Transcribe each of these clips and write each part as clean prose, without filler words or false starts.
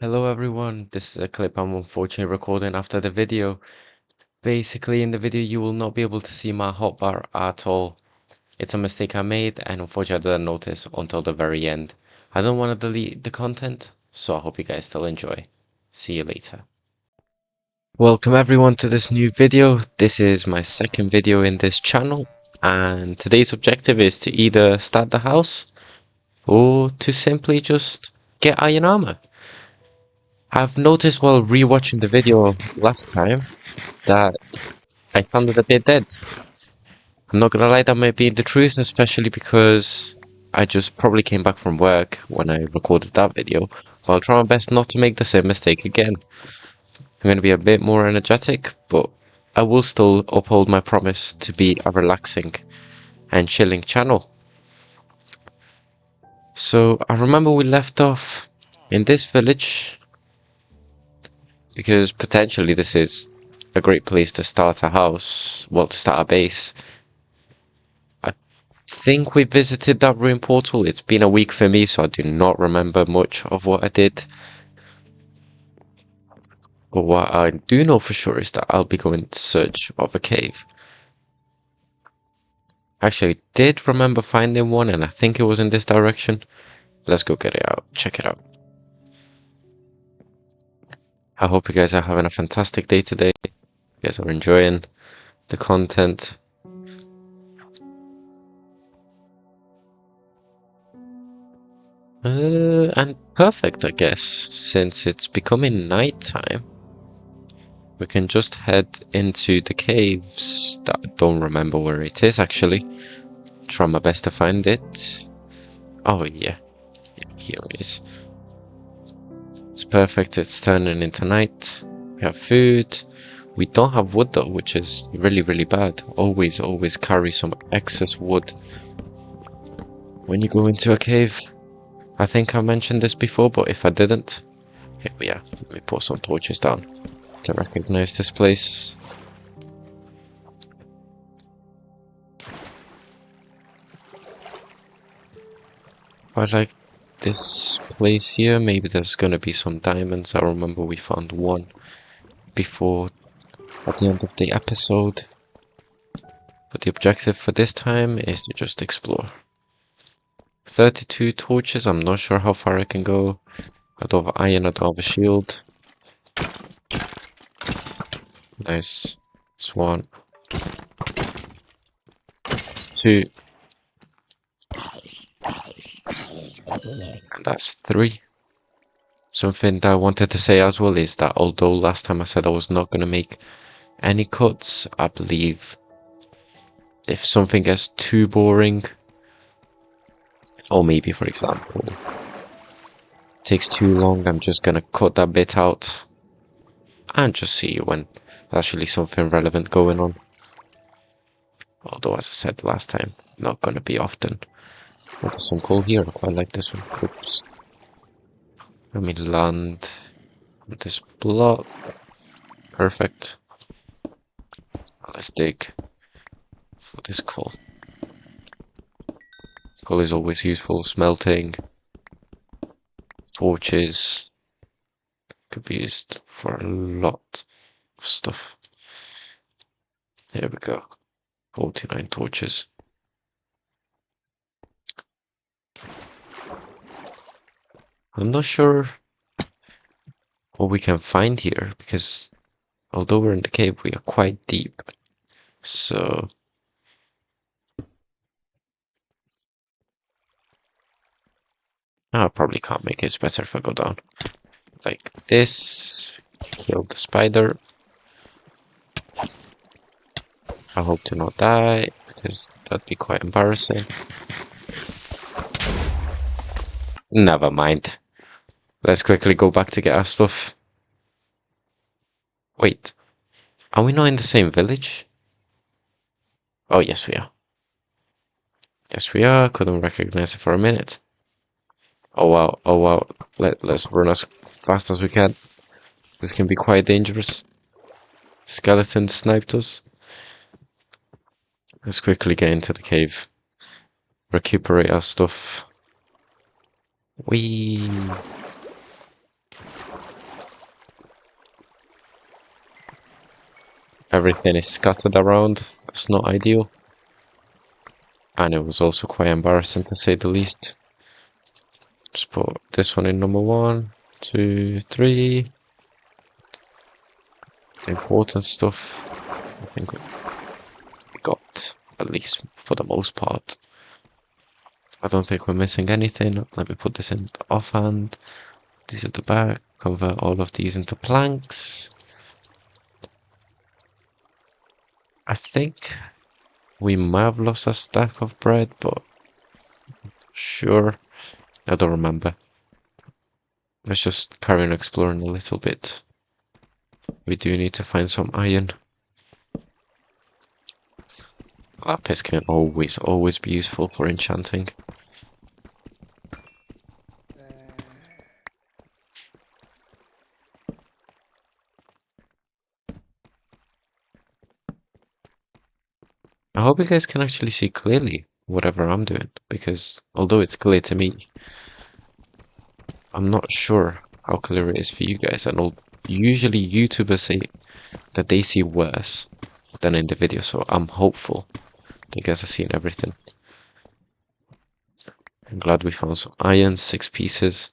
Hello everyone, this is a clip I'm unfortunately recording after the video. Basically in the video you will not be able to see my hotbar at all. It's a mistake I made and unfortunately I didn't notice until the very end. I don't want to delete the content, so I hope you guys still enjoy. See you later. Welcome everyone to this new video. This is my second video in this channel and today's objective is to either start the house or to simply just get iron armor. I've noticed while rewatching the video last time that I sounded a bit dead. I'm not gonna lie, that might be the truth, especially because I just probably came back from work when I recorded that video. But I'll try my best not to make the same mistake again. I'm gonna be a bit more energetic, but I will still uphold my promise to be a relaxing and chilling channel. So I remember we left off in this village because potentially this is a great place to start a house, well, to start a base. I think we visited that ruin portal. It's been a week for me, so I do not remember much of what I did. But what I do know for sure is that I'll be going in search of a cave. Actually, I did remember finding one, and I think it was in this direction. Let's go get it out, check it out. I hope you guys are having a fantastic day today. You guys are enjoying the content. And perfect, I guess, since it's becoming nighttime. We can just head into the caves. That I don't remember where it is actually. Try my best to find it. Oh yeah, here it is. It's perfect, it's turning into night. We have food. We don't have wood though, which is really bad. Always carry some excess wood when you go into a cave. I think I mentioned this before, but if I didn't, here we are. Let me put some torches down to recognize this place. I like this place here. Maybe there's gonna be some diamonds. I remember we found one before at the end of the episode. But the objective for this time is to just explore. 32 torches. I'm not sure how far I can go. I don't have iron, I don't have a shield. Nice. That's one. That's two. And that's three. Something that I wanted to say as well is that although last time I said I was not going to make any cuts, I believe if something gets too boring, or maybe for example, takes too long, I'm just going to cut that bit out and just see when there's actually something relevant going on. Although as I said last time, not going to be often. Oh, there's some coal here, I quite like this one. Oops. Let me land on this block. Perfect. Let's dig for this coal. Coal is always useful. Smelting. Torches. Could be used for a lot of stuff. Here we go. 49 torches. I'm not sure what we can find here because although we're in the cave, we are quite deep. So I probably can't make it. It's better if I go down like this. Kill the spider. I hope to not die because that'd be quite embarrassing. Never mind. Let's quickly go back to get our stuff. Wait, are we not in the same village? Oh, yes we are. Yes we are. Couldn't recognize it for a minute. Oh wow, oh wow. Let's run as fast as we can. This can be quite dangerous. Skeleton sniped us. Let's quickly get into the cave. Recuperate our stuff. Whee! everything is scattered around. That's not ideal. And it was also quite embarrassing to say the least. Just put this one in number 1, 2, 3. The important stuff, I think we got, at least for the most part. I don't think we're missing anything. Let me put this in the offhand. This is the back. Convert all of these into planks. I think we might have lost a stack of bread, but sure, I don't remember. Let's just carry on exploring a little bit. We do need to find some iron. Lapis can always be useful for enchanting. I hope you guys can actually see clearly whatever I'm doing, because although it's clear to me, I'm not sure how clear it is for you guys. And usually YouTubers say that they see worse than in the video, so I'm hopeful that you guys are seeing everything. I'm glad we found some iron, 6 pieces.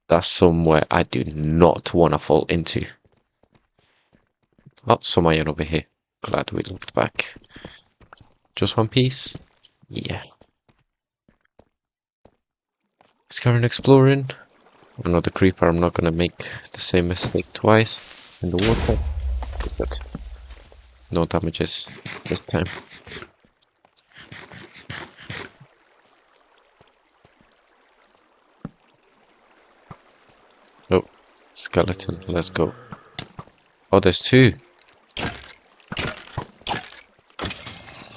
That's somewhere I do not want to fall into. Oh, some iron over here. Glad we looked back. Just 1 piece? Yeah. Let's carry on exploring. Another creeper. I'm not gonna make the same mistake twice in the water. But no damages this time. Oh, skeleton. Let's go. Oh, there's 2.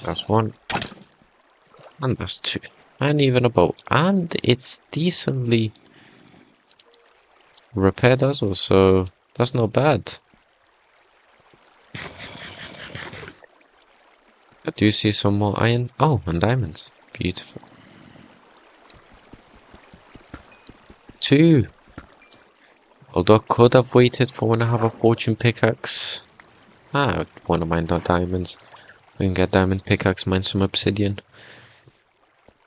That's 1. And that's 2. And even a boat. And it's decently repaired as well, so that's not bad. I do see some more iron. Oh, and diamonds. Beautiful. 2. Although I could have waited for when I have a fortune pickaxe. I want to mine the diamonds. We can get diamond pickaxe, mine some obsidian.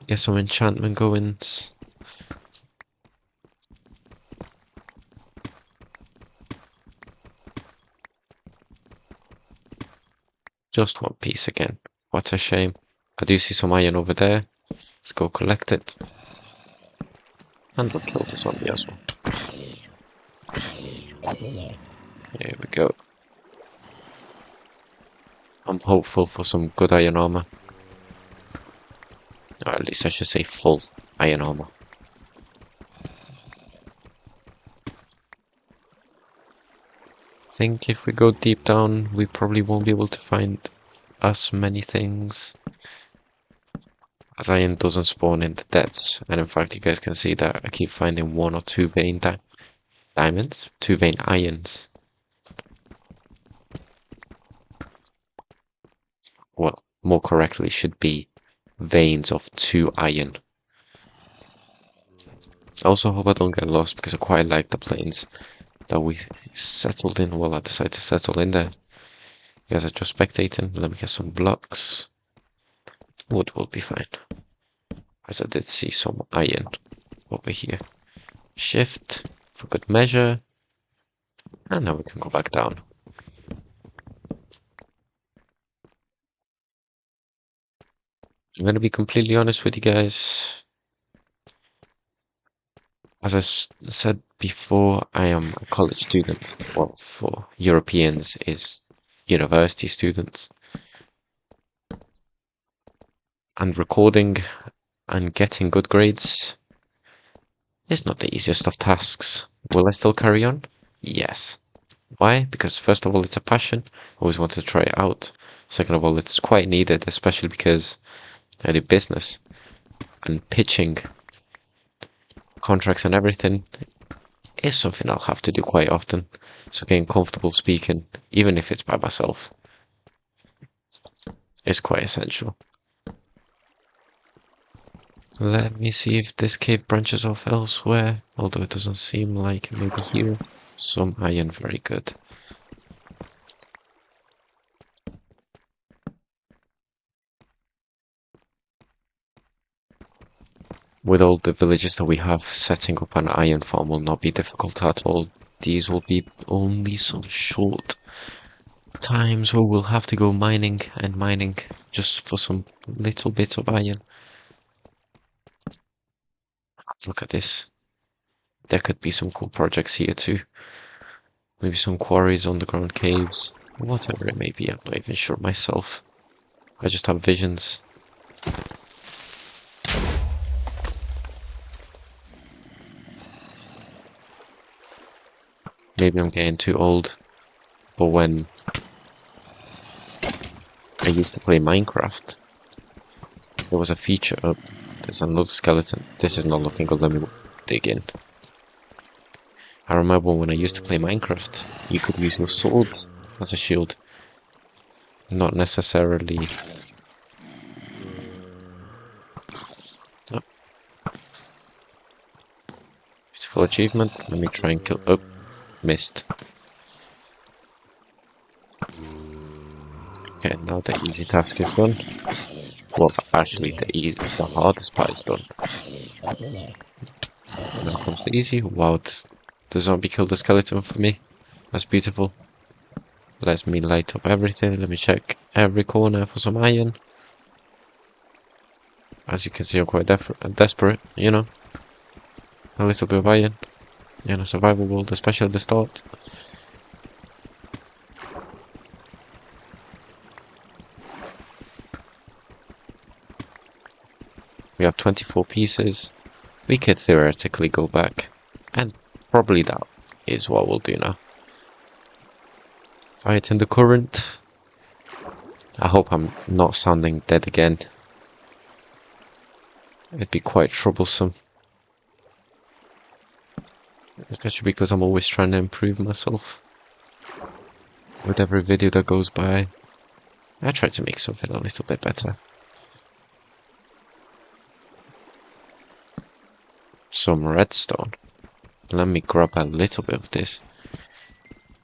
Get some enchantment goings. Just 1 piece again. What a shame. I do see some iron over there. Let's go collect it. And we'll kill the zombie as well. Here we go. I'm hopeful for some good iron armor. Or at least I should say full iron armor. I think if we go deep down, we probably won't be able to find as many things. As iron doesn't spawn in the depths. And in fact, you guys can see that I keep finding 1 or 2 vein diamonds. 2 vein irons. Well, more correctly should be veins of 2 iron. I also hope I don't get lost because I quite like the plains that we settled in. Well, I decided to settle in there. You guys are just spectating. Let me get some blocks. Wood will be fine. As I did see some iron over here. Shift for good measure. And now we can go back down. I'm going to be completely honest with you guys. As I said before, I am a college student. Well, for Europeans is university students. And recording and getting good grades is not the easiest of tasks. Will I still carry on? Yes. Why? Because first of all, it's a passion. Always wanted to try it out. Second of all, it's quite needed, especially because I do business and pitching contracts and everything is something I'll have to do quite often. So getting comfortable speaking, even if it's by myself, is quite essential. Let me see if this cave branches off elsewhere, although it doesn't seem like. Maybe here. Some iron, very good. With all the villages that we have, setting up an iron farm will not be difficult at all. These will be only some short times where we'll have to go mining and mining just for some little bits of iron. Look at this. There could be some cool projects here too. Maybe some quarries, underground caves, whatever it may be. I'm not even sure myself. I just have visions. Maybe I'm getting too old. But when I used to play Minecraft, there was a feature up. There's another skeleton. This is not looking good. Let me dig in. I remember when I used to play Minecraft, you could use your sword as a shield. Not necessarily. Oh, beautiful achievement. Let me try and kill. Oh, missed. Okay, now the easy task is done. Well, actually, the hardest part is done. Now comes the easy. Wow, the zombie killed the skeleton for me. That's beautiful. Let me light up everything. Let me check every corner for some iron. As you can see, I'm quite desperate, you know. A little bit of iron in a survival world, especially at the start. We have 24 pieces. We could theoretically go back, and probably that is what we'll do now. Fight in the current. I hope I'm not sounding dead again. It'd be quite troublesome. Especially because I'm always trying to improve myself. With every video that goes by, I try to make something a little bit better. Some redstone. Let me grab a little bit of this.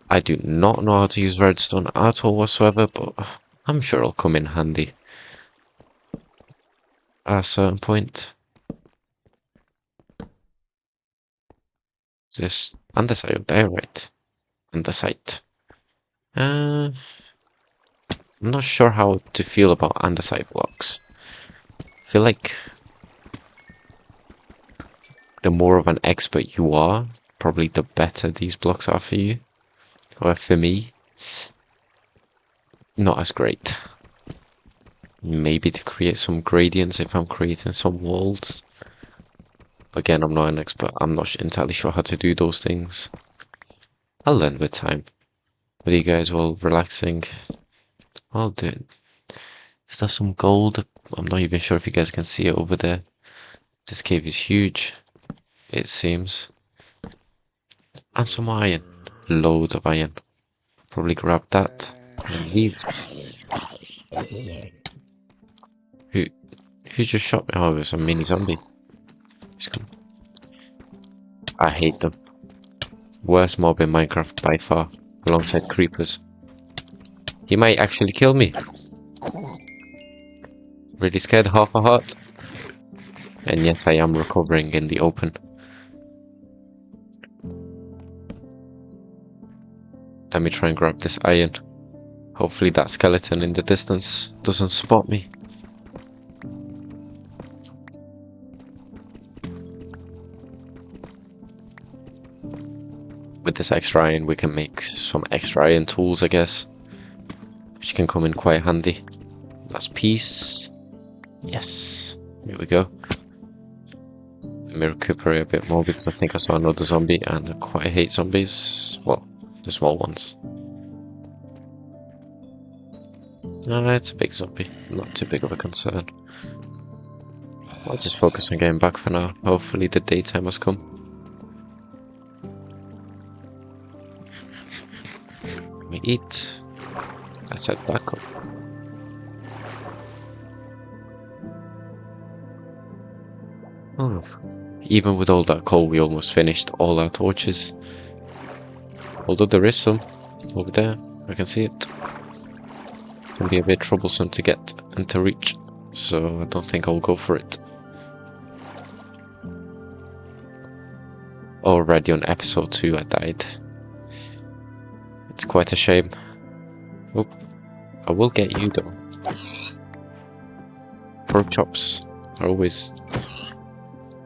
I do not know how to use redstone at all whatsoever, but I'm sure it'll come in handy at a certain point. This andesite there, right? Andesite. I'm not sure how to feel about andesite blocks. I feel like the more of an expert you are, probably the better these blocks are for you. Or for me, not as great. Maybe to create some gradients if I'm creating some walls. Again, I'm not an expert. I'm not entirely sure how to do those things. I'll learn with time. With you guys all relaxing. Oh, dude. Is that some gold? I'm not even sure if you guys can see it over there. This cave is huge, it seems. And some iron. Loads of iron. Probably grab that and leave. Who just shot me? Oh, it was a mini zombie. He's come. I hate them. Worst mob in Minecraft by far, alongside creepers. He might actually kill me. Really scared, half a heart. And yes, I am recovering in the open. Let me try and grab this iron. Hopefully that skeleton in the distance doesn't spot me. With this extra iron, we can make some extra iron tools, I guess. Which can come in quite handy. That's peace. Yes. Here we go. Let me recuperate a bit more because I think I saw another zombie and I quite hate zombies. Well, the small ones. No, it's a big zombie. Not too big of a concern. I'll just focus on getting back for now. Hopefully the daytime has come. Let me eat. Let's head back up. Oh, even with all that coal, we almost finished all our torches. Although there is some over there, I can see it. Can be a bit troublesome to get and to reach, so I don't think I'll go for it. Already on episode 2 I died. It's quite a shame. Oh, I will get you though. Pork chops are always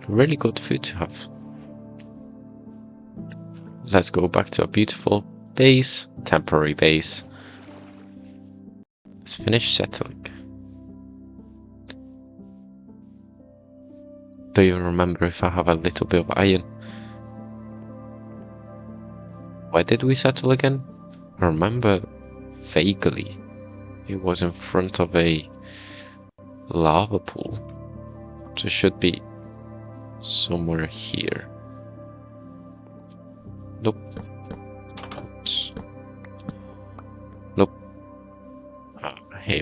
really good food to have. Let's go back to a beautiful base, temporary base. Let's finish settling. Do you remember if I have a little bit of iron? Why did we settle again? I remember vaguely. It was in front of a lava pool. So it should be somewhere here. Nope. Oops. Nope. Hey,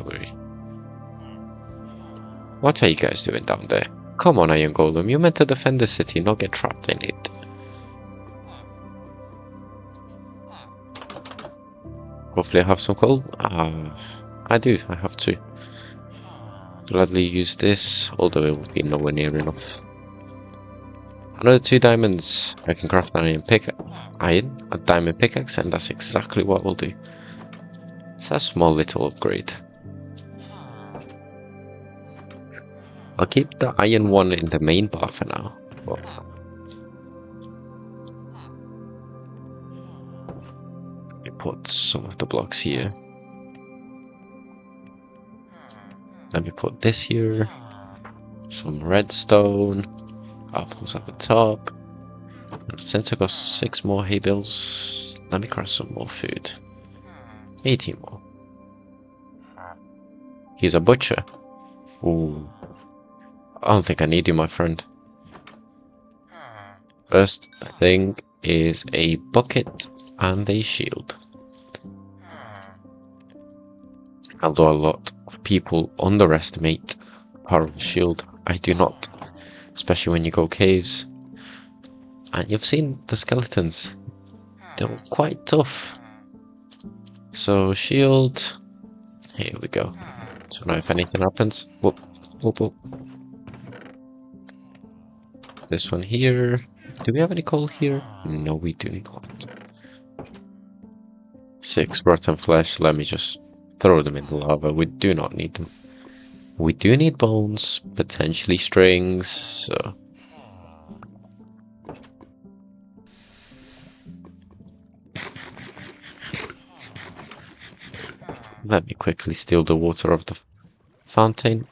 what are you guys doing down there? Come on, Iron Golem, you meant to defend the city, not get trapped in it. Hopefully I have some coal. I do, I have to. Gladly use this, although it will be nowhere near enough. Another 2 diamonds. I can craft an a diamond pickaxe, and that's exactly what we'll do. It's a small little upgrade. I'll keep the iron one in the main bar for now. But let me put some of the blocks here. Let me put this here. Some redstone. Apples at the top. And since I got 6 more hay bales, let me craft some more food. 18 more. He's a butcher. Ooh. I don't think I need you, my friend. First thing is a bucket and a shield. Although a lot of people underestimate the power of a shield, I do not. Especially when you go caves. And you've seen the skeletons. They're quite tough. So shield. Here we go. So now if anything happens, whoop, whoop, whoop. This one here. Do we have any coal here? No, we do not. 6 rotten flesh. Let me just throw them in the lava. We do not need them. We do need bones, potentially strings, so... Let me quickly steal the water of the fountain.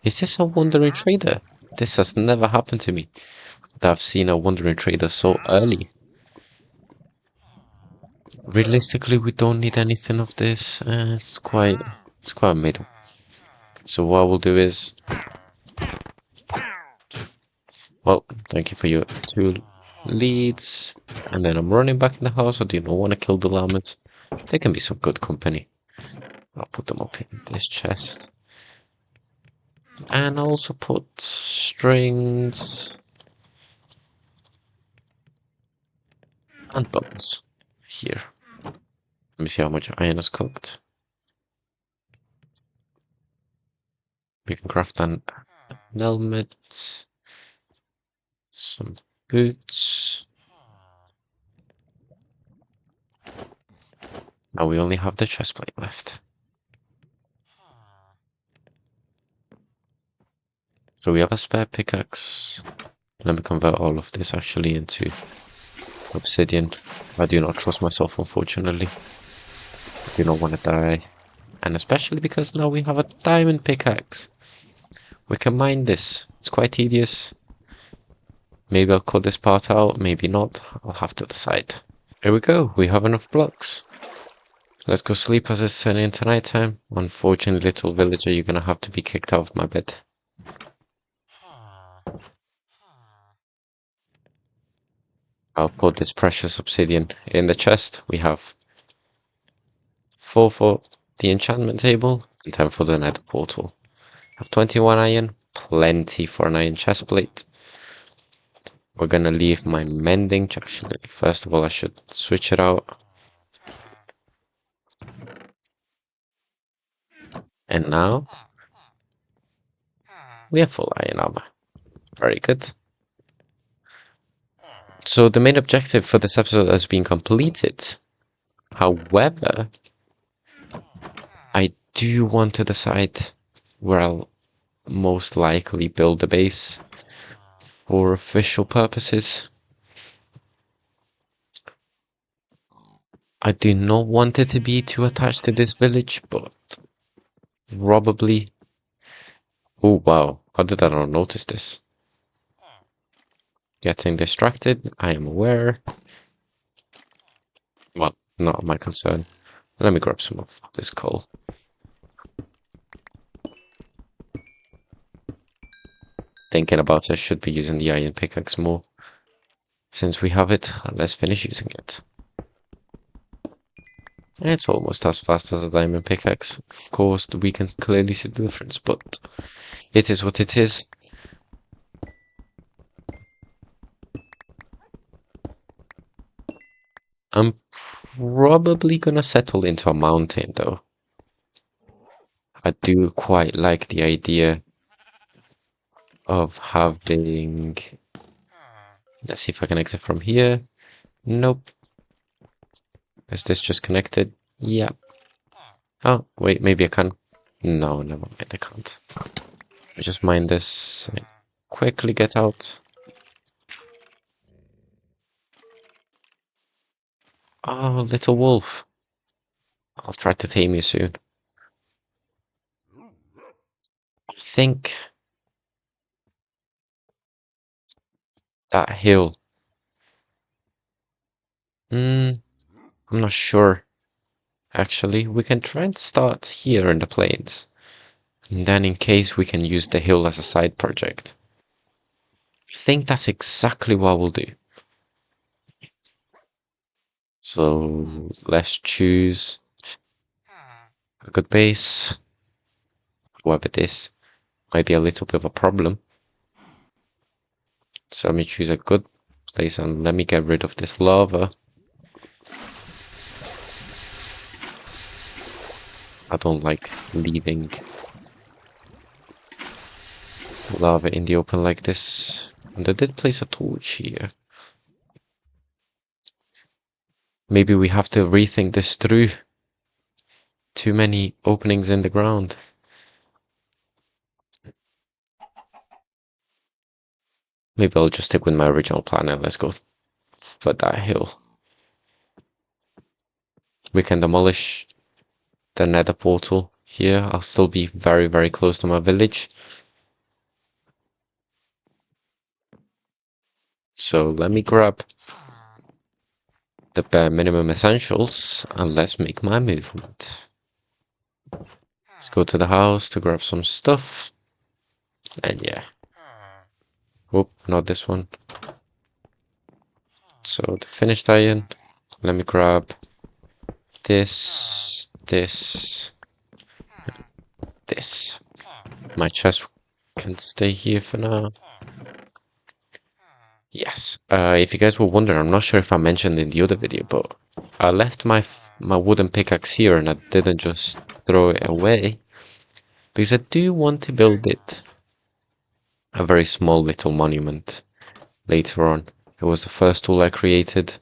Is this a wandering trader? This has never happened to me. That I've seen a wandering trader so early. Realistically, we don't need anything of this. It's quite middle. So what we'll do is... Well, thank you for your 2 leads. And then I'm running back in the house. I do not want to kill the llamas. They can be some good company. I'll put them up in this chest. And I'll also put strings and bones here. Let me see how much iron is cooked. We can craft an helmet, some boots. Now we only have the chestplate left. So we have a spare pickaxe. Let me convert all of this actually into obsidian. I do not trust myself, unfortunately. I do not want to die. And especially because now we have a diamond pickaxe. We can mine this. It's quite tedious. Maybe I'll cut this part out, maybe not. I'll have to decide. Here we go. We have enough blocks. Let's go sleep as it's turning into night time. Unfortunately, little villager, you're gonna have to be kicked out of my bed. I'll put this precious obsidian in the chest. We have 4 for the enchantment table and 10 for the nether portal. I have 21 iron. plenty for an iron chest plate. We're gonna leave my mending. Actually, first of all, I should switch it out. And now we have full iron armor. Very good. So the main objective for this episode has been completed. However, I do want to decide where I'll most likely build a base for official purposes. I do not want it to be too attached to this village, but probably... Oh wow, how did I not notice this? Getting distracted, I am aware. Well, not my concern. Let me grab some of this coal. Thinking about it, I should be using the iron pickaxe more. Since we have it, let's finish using it. It's almost as fast as a diamond pickaxe. Of course, we can clearly see the difference, but it is what it is. I'm probably gonna settle into a mountain, though. I do quite like the idea of having... Let's see if I can exit from here. Nope. Is this just connected? Yeah. Oh, wait, maybe I can. No, never mind, I can't. I just mine this. Quickly get out. Oh, little wolf. I'll try to tame you soon. I think that hill. I'm not sure. Actually, we can try and start here in the plains. And then in case we can use the hill as a side project. I think that's exactly what we'll do. So let's choose a good base. However, this might be a little bit of a problem. So let me choose a good place and let me get rid of this lava. I don't like leaving lava in the open like this. And I did place a torch here. Maybe we have to rethink this through. Too many openings in the ground. Maybe I'll just stick with my original plan and let's go for that hill. We can demolish the nether portal here. I'll still be very, very close to my village. So let me grab the bare minimum essentials and let's make my movement. Let's go to the house to grab some stuff. And yeah. Whoop, not this one. So the finished iron. Let me grab this. My chest can stay here for now. Yes. If you guys were wondering, I'm not sure if I mentioned in the other video, but I left my wooden pickaxe here and I didn't just throw it away because I do want to build it a very small little monument later on. It was the first tool I created.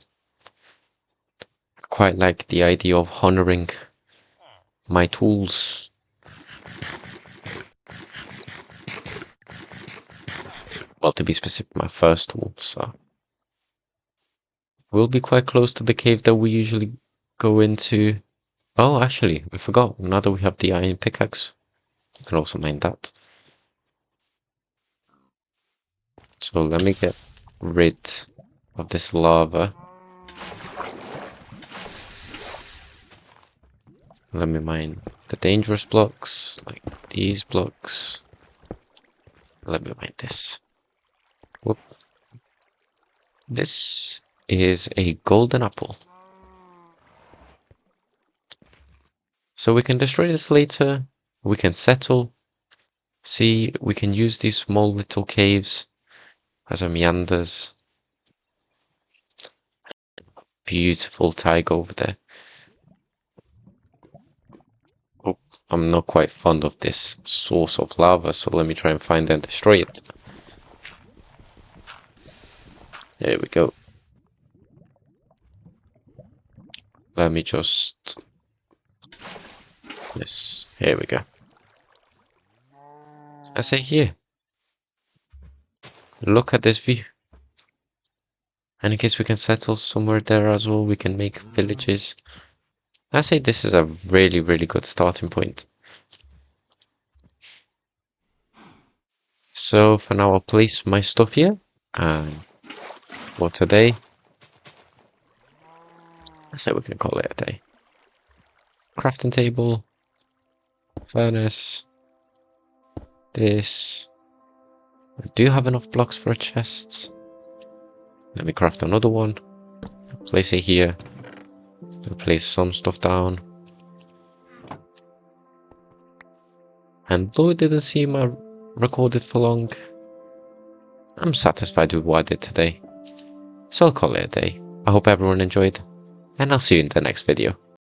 I quite like the idea of honoring my tools. Well, to be specific, my first tool, so we'll be quite close to the cave that we usually go into. Oh, actually, we forgot. Now that we have the iron pickaxe, you can also mine that. So let me get rid of this lava. Let me mine the dangerous blocks, like these blocks. Let me mine this. Whoop. This is a golden apple. So we can destroy this later. We can settle. See, we can use these small little caves as a meanders. Beautiful taiga over there. Oh, I'm not quite fond of this source of lava, so let me try and find and destroy it. There we go. Let me just... Yes, here we go. I say here. Look at this view. And in case we can settle somewhere there as well, we can make villages. I say this is a really, really good starting point. So for now, I'll place my stuff here. And for today, I say we can call it a day. Crafting table, furnace, this. I do have enough blocks for chests. Let me craft another one. Place it here. Place some stuff down. And though it didn't seem I recorded for long, I'm satisfied with what I did today. So I'll call it a day. I hope everyone enjoyed, and I'll see you in the next video.